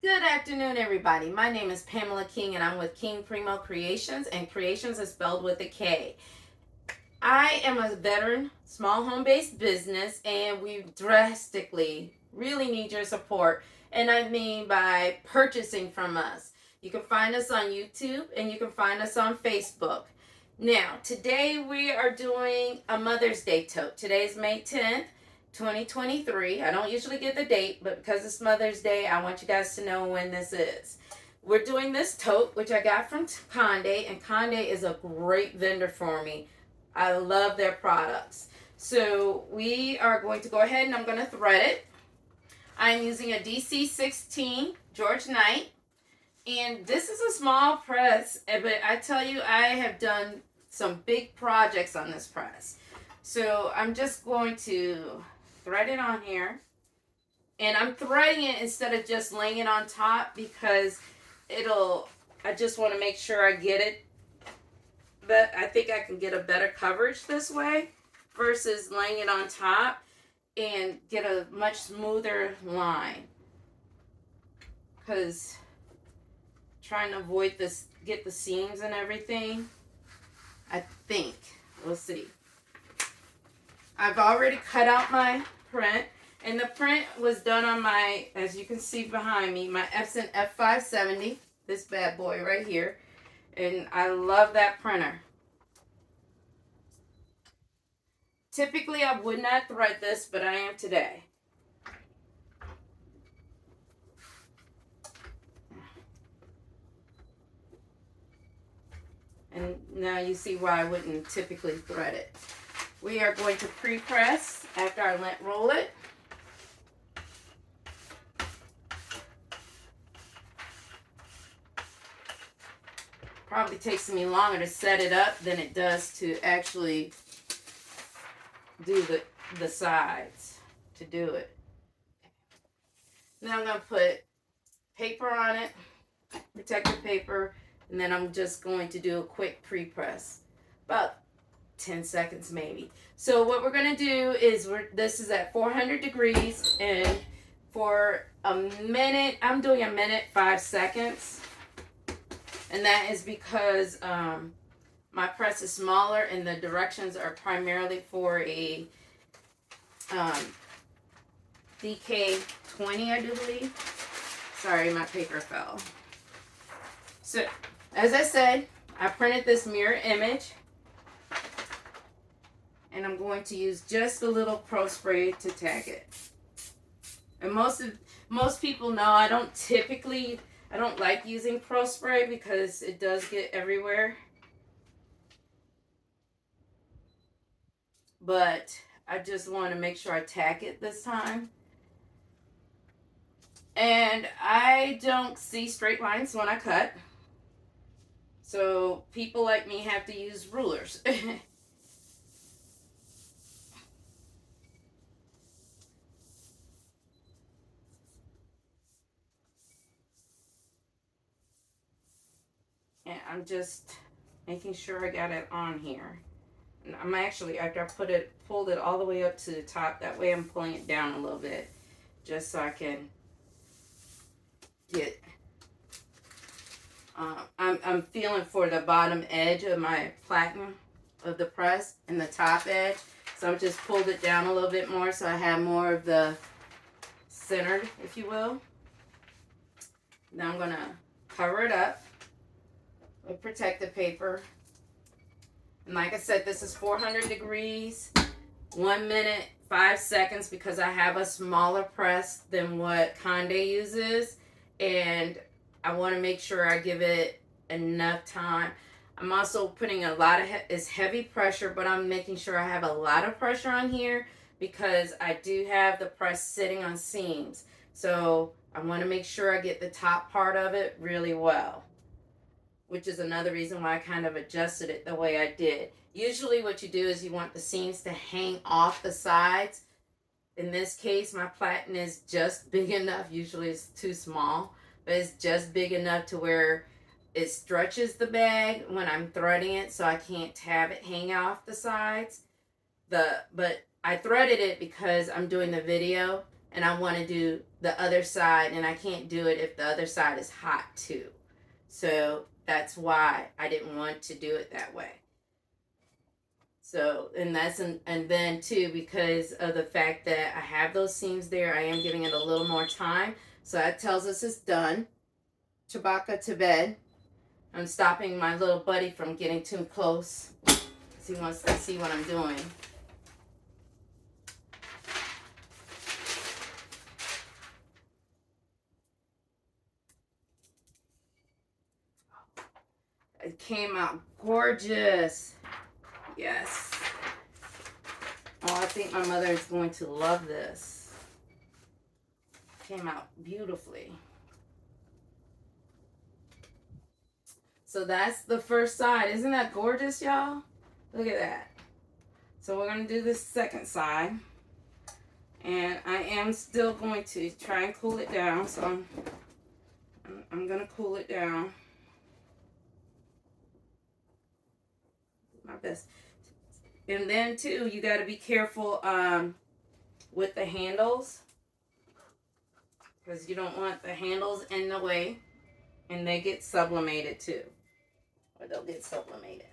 Good afternoon, everybody. My name is Pamela King, and I'm with King Primo Creations, and Creations is spelled with a K. I am a veteran, small home-based business, and we drastically really need your support, and I mean by purchasing from us. You can find us on YouTube, and you can find us on Facebook. Now, today we are doing a Mother's Day tote. Today's May 10th. 2023. I don't usually get the date, but because it's Mother's Day, I want you guys to know when this is. We're doing this tote, which I got from Conde, and Conde is a great vendor for me. I love their products. So we are going to go ahead and I'm going to thread it. I'm using a DC16 George Knight, and this is a small press, but I tell you, I have done some big projects on this press. So I'm just going to thread it on here, and I'm threading it instead of just laying it on top because I just want to make sure I get it, but I think I can get a better coverage this way versus laying it on top and get a much smoother line, because trying to avoid this, get the seams and everything. I think we'll see. I've already cut out my print, and the print was done on my, as you can see behind me, my Epson F570, this bad boy right here, and I love that printer. Typically, I would not thread this, but I am today. And now you see why I wouldn't typically thread it. We are going to pre-press after I lint roll it. Probably takes me longer to set it up than it does to actually do the sides to do it. Now I'm going to put paper on it, protective paper, and then I'm just going to do a quick pre-press. About 10 seconds maybe. So what we're going to do is, this is at 400 degrees, and for a minute, I'm doing a minute 5 seconds, and that is because my press is smaller and the directions are primarily for a DK20, I do believe. Sorry, my paper fell. So as I said, I printed this mirror image, and I'm going to use just a little Pro Spray to tag it. And most people know I don't like using Pro Spray because it does get everywhere. But I just want to make sure I tack it this time. And I don't see straight lines when I cut, so people like me have to use rulers. And I'm just making sure I got it on here. And I'm actually, after I pulled it all the way up to the top, that way I'm pulling it down a little bit, just so I can get, I'm feeling for the bottom edge of my platen of the press and the top edge. So I've just pulled it down a little bit more so I have more of the centered, if you will. Now I'm going to cover it up with protective paper. And like I said, this is 400 degrees, 1 minute, 5 seconds, because I have a smaller press than what Conde uses. And I want to make sure I give it enough time. I'm also putting a lot of, it's heavy pressure, but I'm making sure I have a lot of pressure on here because I do have the press sitting on seams. So I want to make sure I get the top part of it really well, which is another reason why I kind of adjusted it the way I did. Usually what you do is you want the seams to hang off the sides. In this case, my platen is just big enough. Usually it's too small, but it's just big enough to where it stretches the bag when I'm threading it, so I can't have it hang off the sides. But I threaded it because I'm doing the video, and I want to do the other side, and I can't do it if the other side is hot too. So that's why I didn't want to do it that way. So, and then too, because of the fact that I have those seams there, I am giving it a little more time. So that tells us it's done. Chewbacca to bed. I'm stopping my little buddy from getting too close because he wants to see what I'm doing. It came out gorgeous. Yes. Oh, I think my mother is going to love this. Came out beautifully. So that's the first side. Isn't that gorgeous, y'all? Look at that. So we're going to do this second side. And I am still going to try and cool it down. So I'm going to cool it down. My best. And then too, you got to be careful with the handles, because you don't want the handles in the way, and they get sublimated too, or they'll get sublimated.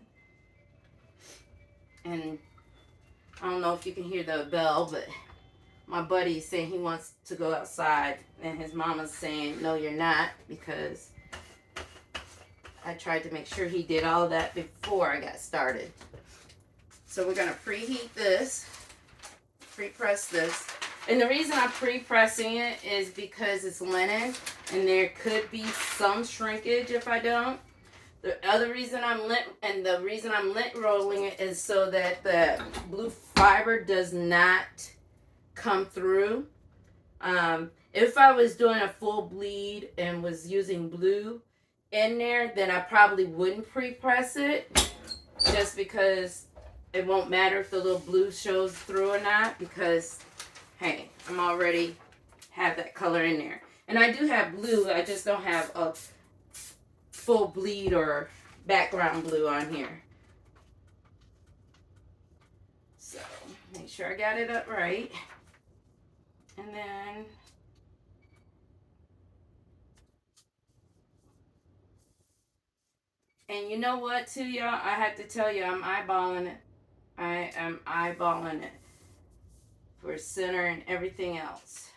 And I don't know if you can hear the bell, but my buddy is saying he wants to go outside, and his mama's saying no, you're not, because I tried to make sure he did all that before I got started. So we're going to preheat this, pre-press this. And the reason I'm pre-pressing it is because it's linen and there could be some shrinkage if I don't. The other reason I'm lint rolling it is so that the blue fiber does not come through. If I was doing a full bleed and was using blue in there, then I probably wouldn't pre-press it, just because it won't matter if the little blue shows through or not, because hey, I'm already have that color in there. And I do have blue, I just don't have a full bleed or background blue on here. So make sure I got it up right. And then and you know what too, y'all, I have to tell you, I'm eyeballing it. I am eyeballing it for center and everything else.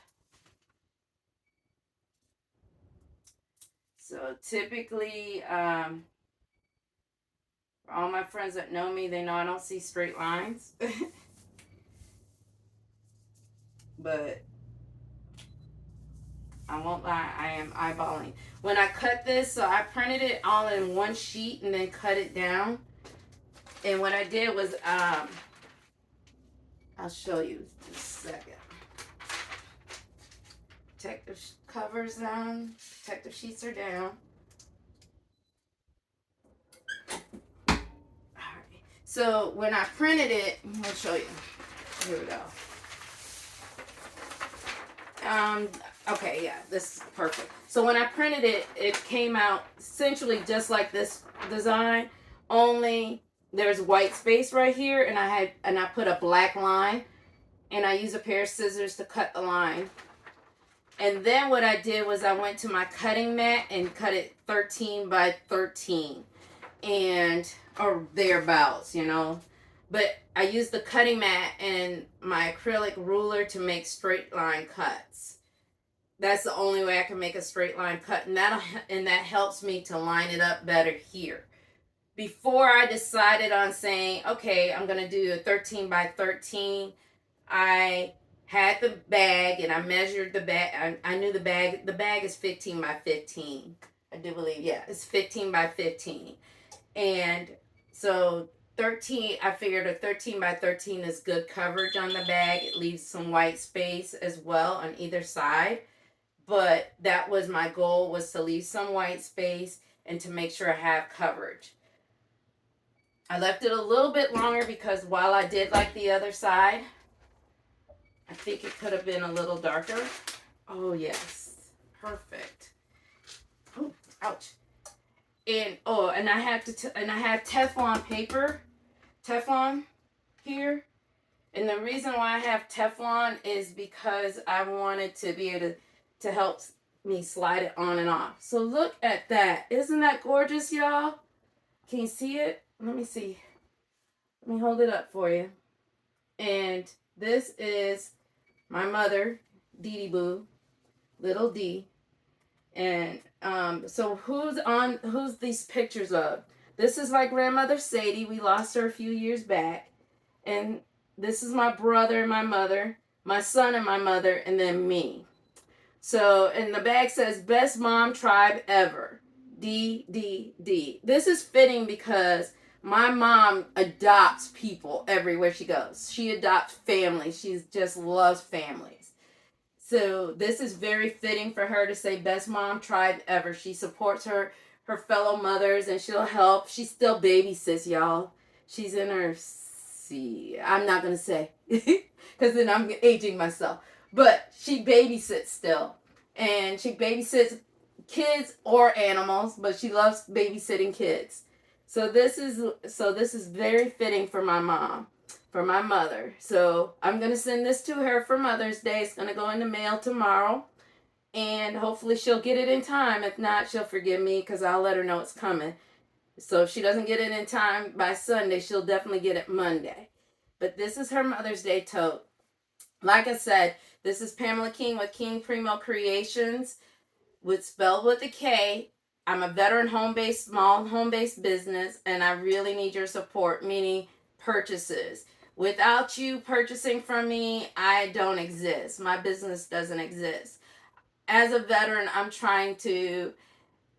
So typically, for all my friends that know me, they know I don't see straight lines. But I won't lie, I am eyeballing. When I cut this, so I printed it all in one sheet and then cut it down. And what I did was, I'll show you in a second. Protective covers down, protective sheets are down. Alright, so when I printed it, I'll show you. Here we go. Okay, yeah, this is perfect. So when I printed it, it came out essentially just like this design, only there's white space right here, and I put a black line, and I use a pair of scissors to cut the line. And then what I did was I went to my cutting mat and cut it 13 by 13, and or thereabouts, you know. But I used the cutting mat and my acrylic ruler to make straight line cuts. That's the only way I can make a straight line cut, and that helps me to line it up better here. Before I decided on saying, okay, I'm going to do a 13 by 13, I had the bag and I measured the bag. I knew the bag is 15 by 15. I do believe, yeah, it's 15 by 15. And so 13, I figured a 13 by 13 is good coverage on the bag. It leaves some white space as well on either side. But that was my goal, was to leave some white space and to make sure I have coverage. I left it a little bit longer because while I did like the other side, I think it could have been a little darker. Oh, yes. Perfect. Oh, ouch. And and I have Teflon paper, Teflon here, And the reason why I have Teflon is because I wanted to be able to help me slide it on and off. So look at that. Isn't that gorgeous, y'all? Can you see it? Let me see. Let me hold it up for you. And this is my mother, Dee Dee Boo, little D. And so who's these pictures of? This is my grandmother Sadie. We lost her a few years back. And this is my brother and my mother, my son and my mother, and then me. So, and the bag says best mom tribe ever. D D D. This is fitting because my mom adopts people everywhere she goes. She adopts families. She just loves families. So this is very fitting for her to say best mom tribe ever. She supports her fellow mothers and she'll help. She still babysits, y'all. She's in her I'm not gonna say because then I'm aging myself. But she babysits still, and she babysits kids or animals, but she loves babysitting kids. So this is very fitting for my mom, for my mother. So I'm gonna send this to her for Mother's Day. It's gonna go in the mail tomorrow, and hopefully she'll get it in time. If not, she'll forgive me because I'll let her know it's coming. So if she doesn't get it in time by Sunday, she'll definitely get it Monday. But this is her Mother's Day tote. Like I said, this is Pamela King with King Primo Creations, spelled with a K. I'm a veteran small home-based business, and I really need your support, meaning purchases. Without you purchasing from me, I don't exist. My business doesn't exist. As a veteran, I'm trying to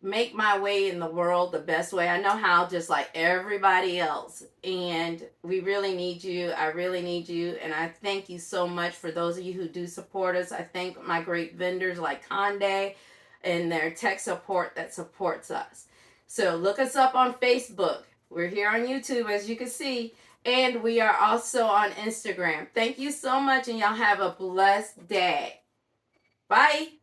make my way in the world the best way I know how, just like everybody else. And we really need you. I really need you. And I thank you so much for those of you who do support us. I thank my great vendors like Conde and their tech support that supports us. So look us up on Facebook. We're here on YouTube, as you can see. And we are also on Instagram. Thank you so much, and y'all have a blessed day. Bye.